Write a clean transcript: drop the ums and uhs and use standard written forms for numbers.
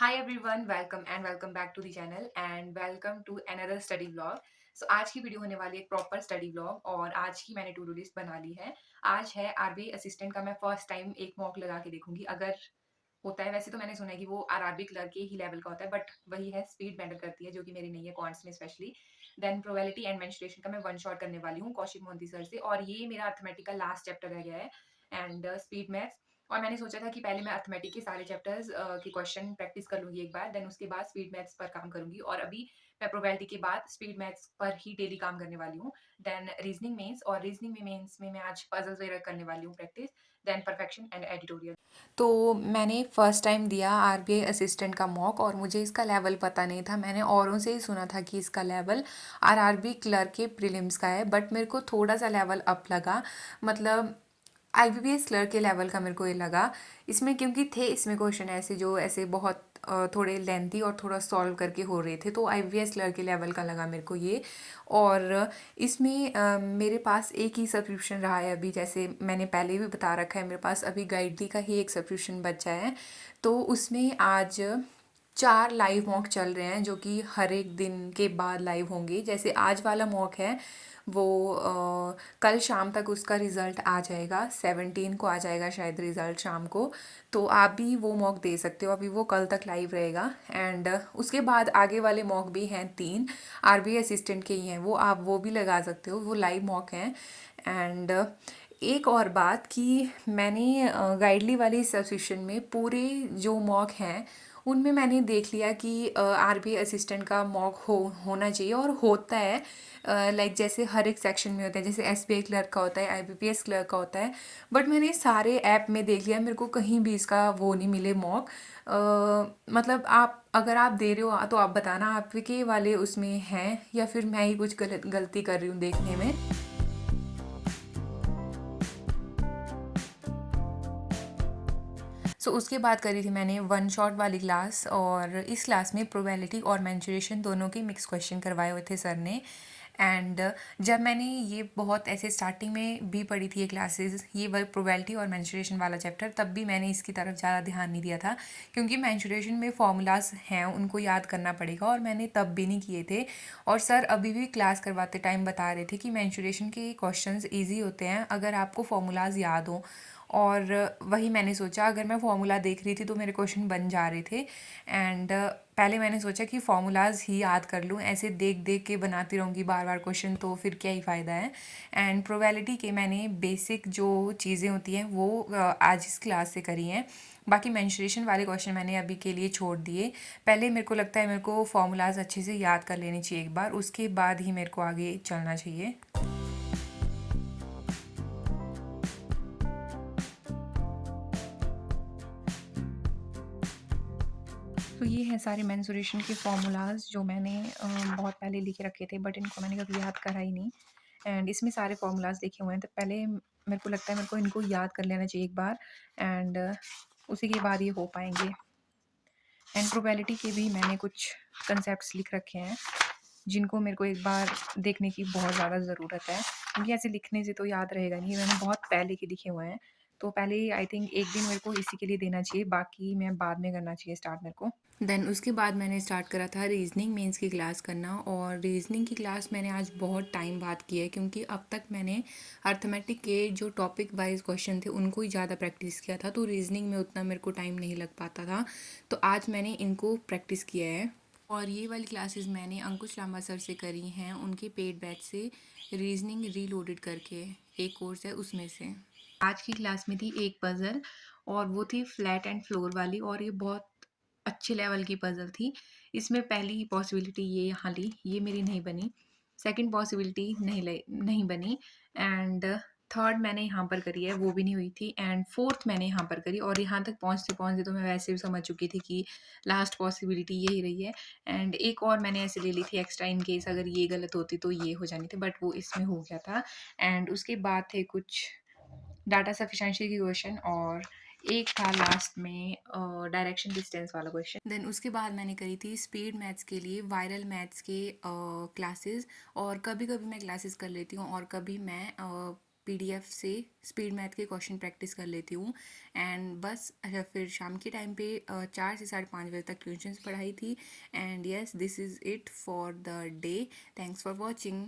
Hi everyone, welcome and welcome back to the channel and welcome to another study vlog. So आज की video होने वाली है एक प्रॉपर स्टडी व्लॉग और आज की मैंने टू डू लिस्ट बना ली है। आज है आरबीआई असिस्टेंट का। मैं फर्स्ट टाइम एक मॉक लगा के देखूंगी अगर होता है। वैसे तो मैंने सुना है कि वो आरआरबी क्लर्क के ही लेवल का होता है, बट वही है, स्पीड मैटर करती है, जो कि मेरी नहीं है क्वांट्स में specially. Then probability and mensuration का मैं वन शॉट करने वाली हूँ कौशिक मोहंती सर से, और ये मेरा अर्थमेटिक का लास्ट चैप्टर रह गया है एंड स्पीड मैथ्स। और मैंने सोचा था कि पहले मैं अर्थमेटिक के सारे चैप्टर्स के क्वेश्चन प्रैक्टिस कर लूंगी एक बार, देन उसके बाद स्पीड मैथ्स पर काम करूंगी। और अभी मैं प्रोबेबिलिटी के बाद स्पीड मैथ्स पर ही डेली काम करने वाली हूँ। देन रीजनिंग मेंस, और रीजनिंग में मेंस में मैं आज पजल्स वगैरह करने वाली हूँ practice. Than perfection and editorial. तो मैंने फ़र्स्ट टाइम दिया आरबीआई असिस्टेंट का मॉक और मुझे इसका लेवल पता नहीं था। मैंने औरों से ही सुना था कि इसका लेवल आरआरबी क्लर्क के प्रीलिम्स का है, बट मेरे को थोड़ा सा लेवल अप लगा। मतलब आईबीपीएस क्लर्क के लेवल का मेरे को ये लगा इसमें, क्योंकि थे इसमें क्वेश्चन ऐसे जो ऐसे बहुत थोड़े लेंथी और थोड़ा सॉल्व करके हो रहे थे, तो आईबीपीएस क्लर्क के लेवल का लगा मेरे को ये। और इसमें मेरे पास एक ही सब्सक्रिप्शन रहा है अभी, जैसे मैंने पहले भी बता रखा है, मेरे पास अभी गाइडली का ही एक सब्सक्रिप्शन बचा है। तो उसमें आज 4 लाइव मॉक चल रहे हैं जो कि हर एक दिन के बाद लाइव होंगे। जैसे आज वाला मॉक है वो कल शाम तक उसका रिज़ल्ट आ जाएगा, 17 को आ जाएगा शायद रिज़ल्ट शाम को। तो आप भी वो मॉक दे सकते हो, अभी वो कल तक लाइव रहेगा। एंड उसके बाद आगे वाले मॉक भी हैं 3 आरबीआई असिस्टेंट के ही हैं, वो आप वो भी लगा सकते हो, वो लाइव मॉक हैं। एंड एक और बात कि मैंने गाइडली वाली सब्सक्रिप्शन में पूरे जो मॉक हैं उनमें मैंने देख लिया कि आरबीआई असिस्टेंट का मॉक होना चाहिए और होता है। लाइक जैसे हर एक सेक्शन में होता है, जैसे एसबीआई क्लर्क का होता है, आईबीपीएस क्लर्क का होता है। बट मैंने सारे ऐप में देख लिया, मेरे को कहीं भी इसका वो नहीं मिले मॉक। मतलब आप अगर आप दे रहे हो तो आप बताना आपके वाले उसमें हैं या फिर मैं ही कुछ गलती कर रही हूँ देखने में। उसके बाद करी थी मैंने वन शॉट वाली क्लास, और इस क्लास में प्रोबेबिलिटी और मेंसुरेशन दोनों के मिक्स क्वेश्चन करवाए हुए थे सर ने। एंड जब मैंने ये बहुत ऐसे स्टार्टिंग में भी पढ़ी थी ये क्लासेस, ये वर्क प्रोबेबिलिटी और मेंसुरेशन वाला चैप्टर, तब भी मैंने इसकी तरफ ज़्यादा ध्यान नहीं दिया था, क्योंकि मेंसुरेशन में फॉर्मूलाज हैं उनको याद करना पड़ेगा और मैंने तब भी नहीं किए थे। और सर अभी भी क्लास करवाते टाइम बता रहे थे कि मेंसुरेशन के क्वेश्चंस ईजी होते हैं अगर आपको फॉर्मूलाज याद हो। और वही मैंने सोचा, अगर मैं फार्मूला देख रही थी तो मेरे क्वेश्चन बन जा रहे थे। एंड पहले मैंने सोचा कि फार्मूलाज ही याद कर लूँ, ऐसे देख देख के बनाती रहूँगी बार बार क्वेश्चन तो फिर क्या ही फ़ायदा है। एंड प्रोबेबिलिटी के मैंने बेसिक जो चीज़ें होती हैं वो आज इस क्लास से करी हैं। बाकी मेंसुरेशन वाले क्वेश्चन मैंने अभी के लिए छोड़ दिए। पहले मेरे को लगता है मेरे को फार्मूलाज अच्छे से याद कर लेनी चाहिए एक बार, उसके बाद ही मेरे को आगे चलना चाहिए। तो ये हैं सारे मेंसुरेशन के फार्मूलाज जो मैंने बहुत पहले लिखे रखे थे, बट इनको मैंने कभी याद करा ही नहीं। एंड इसमें सारे फार्मूलाज लिखे हुए हैं, तो पहले मेरे को लगता है मेरे को इनको याद कर लेना चाहिए एक बार, एंड उसी के बाद ये हो पाएंगे। एंड प्रोबेबिलिटी के भी मैंने कुछ कंसेप्ट लिख रखे हैं जिनको मेरे को एक बार देखने की बहुत ज़्यादा ज़रूरत है, क्योंकि ऐसे लिखने से तो याद रहेगा नहीं, मैंने बहुत पहले के लिखे हुए हैं। तो पहले आई थिंक एक दिन मेरे को इसी के लिए देना चाहिए, बाकी मैं बाद में करना चाहिए स्टार्ट मेरे को। देन उसके बाद मैंने स्टार्ट करा था रीजनिंग मेंस की क्लास करना, और रीजनिंग की क्लास मैंने आज बहुत टाइम बाद की है, क्योंकि अब तक मैंने अर्थमेटिक के जो टॉपिक वाइज क्वेश्चन थे उनको ही ज़्यादा प्रैक्टिस किया था, तो रीजनिंग में उतना मेरे को टाइम नहीं लग पाता था। तो आज मैंने इनको प्रैक्टिस किया है। और ये वाली क्लासेस मैंने अंकुश लांबा सर से करी हैं, उनके पेड बैच से, रीजनिंग रीलोडेड करके एक कोर्स है उसमें से। आज की क्लास में थी एक पज़ल, और वो थी फ्लैट एंड फ्लोर वाली, और ये बहुत अच्छे लेवल की पज़ल थी। इसमें पहली पॉसिबिलिटी ये यहाँ ली, ये मेरी नहीं बनी। सेकंड पॉसिबिलिटी नहीं बनी। एंड थर्ड मैंने यहाँ पर करी है, वो भी नहीं हुई थी। एंड फोर्थ मैंने यहाँ पर करी, और यहाँ तक पहुँचते पहुँचते तो मैं वैसे भी समझ चुकी थी कि लास्ट पॉसिबिलिटी यही रही है। एंड एक और मैंने ऐसे ले ली थी एक्स्ट्रा, इन केस अगर ये गलत होती तो ये हो जानी थी, बट वो इसमें हो गया था। एंड उसके बाद थे कुछ डाटा सफिशिएंसी की क्वेश्चन, और एक था लास्ट में डायरेक्शन डिस्टेंस वाला क्वेश्चन। देन उसके बाद मैंने करी थी स्पीड मैथ्स के लिए वायरल मैथ्स के क्लासेस, और कभी कभी मैं क्लासेस कर लेती हूँ और कभी मैं पीडीएफ से स्पीड मैथ के क्वेश्चन प्रैक्टिस कर लेती हूँ। एंड बस फिर शाम के टाइम पे 4 से 5:30 बजे तक ट्यूशन्स पढ़ाई थी। And yes, this is it for the day. Thanks for watching.